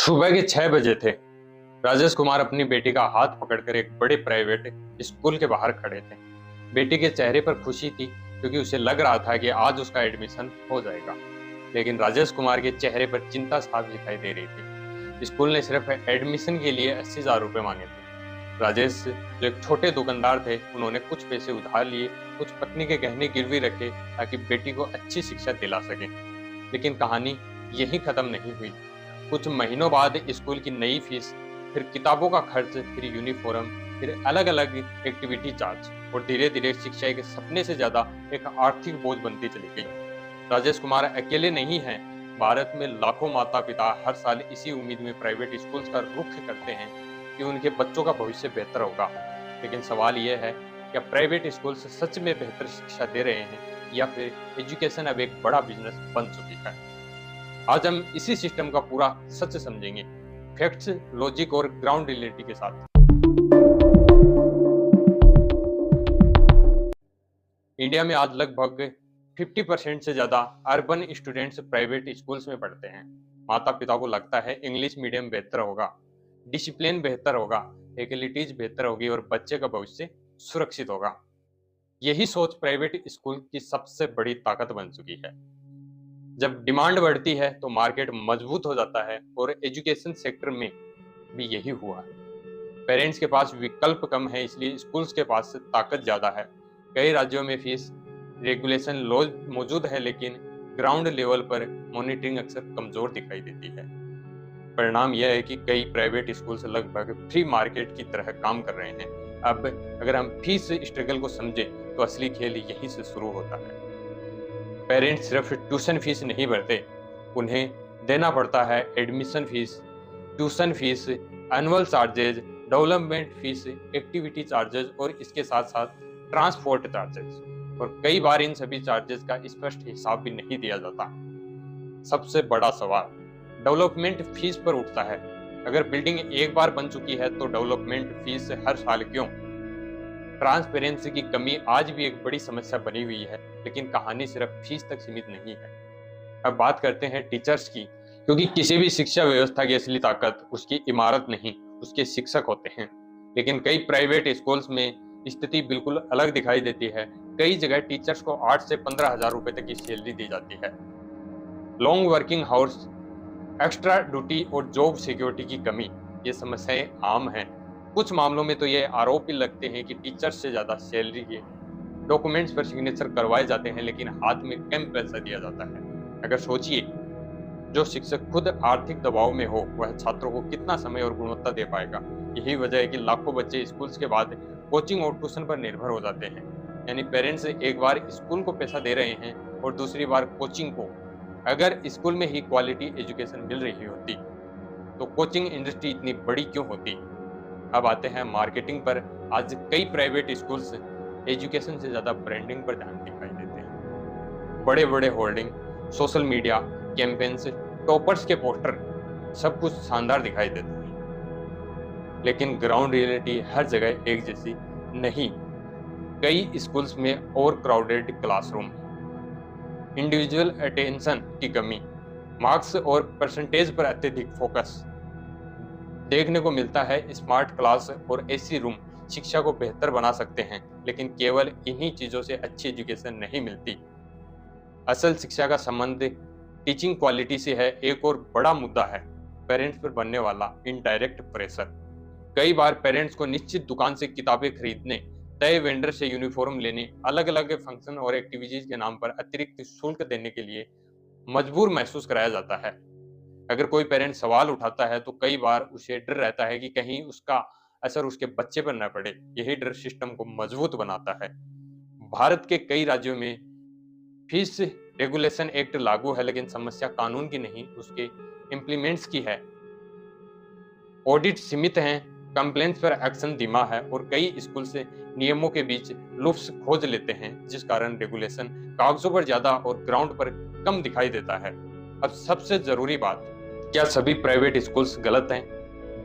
सुबह के 6 बजे थे। राजेश कुमार अपनी बेटी का हाथ पकड़कर एक बड़े प्राइवेट स्कूल के बाहर खड़े थे। बेटी के चेहरे पर खुशी थी क्योंकि उसे लग रहा था कि आज उसका एडमिशन हो जाएगा। लेकिन राजेश कुमार के चेहरे पर चिंता साफ दिखाई दे रही थी। स्कूल ने सिर्फ एडमिशन के लिए 80,000 रुपए मांगे थे। राजेश जो एक छोटे दुकानदार थे, उन्होंने कुछ पैसे उधार लिए, कुछ पत्नी के गहने गिरवी रखे ताकि बेटी को अच्छी शिक्षा दिला सके। लेकिन कहानी यही खत्म नहीं हुई। कुछ महीनों बाद स्कूल की नई फीस, फिर किताबों का खर्च, फिर यूनिफॉर्म, फिर अलग अलग एक्टिविटी चार्ज और धीरे धीरे शिक्षा के सपने से ज्यादा एक आर्थिक बोझ बनती चली गई। राजेश कुमार अकेले नहीं हैं। भारत में लाखों माता पिता हर साल इसी उम्मीद में प्राइवेट स्कूल्स का रुख करते हैं कि उनके बच्चों का भविष्य बेहतर होगा। लेकिन सवाल यह है, क्या प्राइवेट स्कूल सच में बेहतर शिक्षा दे रहे हैं या फिर एजुकेशन अब एक बड़ा बिजनेस बन चुकी है? आज हम इसी सिस्टम का पूरा सच समझेंगे, फैक्ट्स, लॉजिक और ग्राउंड रियलिटी के साथ। इंडिया में आज लगभग 50% से ज्यादा अर्बन स्टूडेंट्स प्राइवेट स्कूल्स में पढ़ते हैं। माता पिता को लगता है इंग्लिश मीडियम बेहतर होगा, डिसिप्लिन बेहतर होगा, फैसिलिटीज बेहतर होगी और बच्चे का भविष्य सुरक्षित होगा। यही सोच प्राइवेट स्कूल की सबसे बड़ी ताकत बन चुकी है। जब डिमांड बढ़ती है तो मार्केट मजबूत हो जाता है और एजुकेशन सेक्टर में भी यही हुआ। पेरेंट्स के पास विकल्प कम है, इसलिए स्कूल्स के पास ताकत ज्यादा है। कई राज्यों में फीस रेगुलेशन लॉ मौजूद है, लेकिन ग्राउंड लेवल पर मॉनिटरिंग अक्सर कमजोर दिखाई देती है। परिणाम यह है कि कई प्राइवेट स्कूल्स लगभग फ्री मार्केट की तरह काम कर रहे हैं। अब अगर हम फीस स्ट्रगल को समझें तो असली खेल यहीं से शुरू होता है। पेरेंट्स सिर्फ ट्यूशन फीस नहीं भरते, उन्हें देना पड़ता है admission fees, tuition fees, annual charges, development fees, activity charges और इसके साथ साथ ट्रांसपोर्ट चार्जेस। और कई बार इन सभी चार्जेस का स्पष्ट हिसाब भी नहीं दिया जाता। सबसे बड़ा सवाल डेवलपमेंट फीस पर उठता है। अगर बिल्डिंग एक बार बन चुकी है तो डेवलपमेंट फीस हर साल क्यों? ट्रांसपेरेंसी की कमी आज भी एक बड़ी समस्या बनी हुई है, लेकिन कहानी सिर्फ फीस तक सीमित नहीं है। अब बात करते हैं टीचर्स की, क्योंकि किसी भी शिक्षा व्यवस्था की असली ताकत उसकी इमारत नहीं, उसके शिक्षक होते हैं। लेकिन कई प्राइवेट स्कूल्स में स्थिति बिल्कुल अलग दिखाई देती है। कई जगह टीचर्स को 8 से 15,000 रुपए तक की सैलरी दी जाती है। Long working hours, extra duty और जॉब सिक्योरिटी की कमी, ये समस्याएं आम हैं। कुछ मामलों में तो ये आरोप भी लगते हैं कि टीचर्स से ज्यादा सैलरी के डॉक्यूमेंट्स पर सिग्नेचर करवाए जाते हैं, लेकिन हाथ में कम पैसा दिया जाता है। अगर सोचिए, जो शिक्षक खुद आर्थिक दबाव में हो वह छात्रों को कितना समय और गुणवत्ता दे पाएगा? यही वजह है कि लाखों बच्चे स्कूल्स के बाद कोचिंग और ट्यूशन पर निर्भर हो जाते हैं। यानी पेरेंट्स एक बार स्कूल को पैसा दे रहे हैं और दूसरी बार कोचिंग को। अगर स्कूल में ही क्वालिटी एजुकेशन मिल रही होती तो कोचिंग इंडस्ट्री इतनी बड़ी क्यों होती? अब आते हैं मार्केटिंग पर। आज कई प्राइवेट स्कूल्स एजुकेशन से ज्यादा ब्रांडिंग पर ध्यान दिखाई देते हैं। बड़े बड़े hoarding, social media campaigns, toppers के पोस्टर, सब कुछ शानदार दिखाई देते हैं, लेकिन ग्राउंड रियलिटी हर जगह एक जैसी नहीं। कई स्कूल्स में over crowded classroom, individual attention की कमी, मार्क्स और परसेंटेज पर अत्यधिक फोकस देखने को मिलता है। स्मार्ट क्लास और एसी रूम शिक्षा को बेहतर बना सकते हैं, लेकिन केवल इन्हीं चीजों से अच्छी एजुकेशन नहीं मिलती। असल शिक्षा का संबंध टीचिंग क्वालिटी से है। एक और बड़ा मुद्दा है पेरेंट्स पर बनने वाला इनडायरेक्ट प्रेशर। कई बार पेरेंट्स को निश्चित दुकान से किताबें खरीदने, तय वेंडर से यूनिफॉर्म लेने, अलग अलग फंक्शन और एक्टिविटीज के नाम पर अतिरिक्त शुल्क देने के लिए मजबूर महसूस कराया जाता है। अगर कोई पेरेंट सवाल उठाता है तो कई बार उसे डर रहता है कि कहीं उसका असर उसके बच्चे पर न पड़े। यही डर सिस्टम को मजबूत बनाता है। भारत के कई राज्यों में फीस रेगुलेशन एक्ट लागू है, लेकिन समस्या कानून की नहीं, उसके इम्प्लीमेंट्स की है। ऑडिट सीमित हैं, कंप्लेंट्स पर एक्शन धीमा है और कई स्कूल से नियमों के बीच लूप्स खोज लेते हैं, जिस कारण रेगुलेशन कागजों पर ज्यादा और ग्राउंड पर कम दिखाई देता है। अब सबसे जरूरी बात, क्या सभी प्राइवेट स्कूल्स गलत हैं?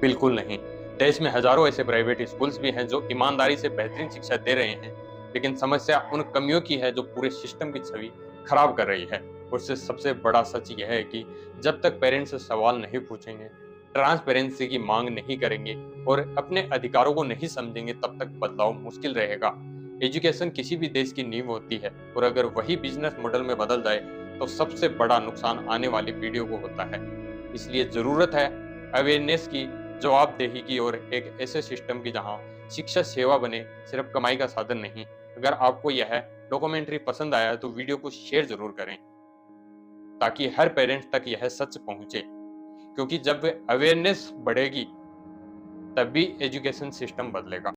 बिल्कुल नहीं। देश में हजारों ऐसे प्राइवेट स्कूल्स भी हैं जो ईमानदारी से बेहतरीन शिक्षा दे रहे हैं, लेकिन समस्या उन कमियों की है जो पूरे सिस्टम की छवि खराब कर रही है। और सबसे बड़ा सच यह है कि जब तक पेरेंट्स से सवाल नहीं पूछेंगे ट्रांसपेरेंसी की मांग नहीं करेंगे और अपने अधिकारों को नहीं समझेंगे, तब तक बदलाव मुश्किल रहेगा। एजुकेशन किसी भी देश की नींव होती है और अगर वही बिजनेस मॉडल में बदल जाए तो सबसे बड़ा नुकसान आने वाली पीढ़ियों को होता है। इसलिए जरूरत है अवेयरनेस की, जवाबदेही की और एक ऐसे सिस्टम की जहां शिक्षा सेवा बने, सिर्फ कमाई का साधन नहीं। अगर आपको यह डॉक्यूमेंट्री पसंद आया तो वीडियो को शेयर जरूर करें ताकि हर पेरेंट्स तक यह सच पहुंचे, क्योंकि जब अवेयरनेस बढ़ेगी तभी एजुकेशन सिस्टम बदलेगा।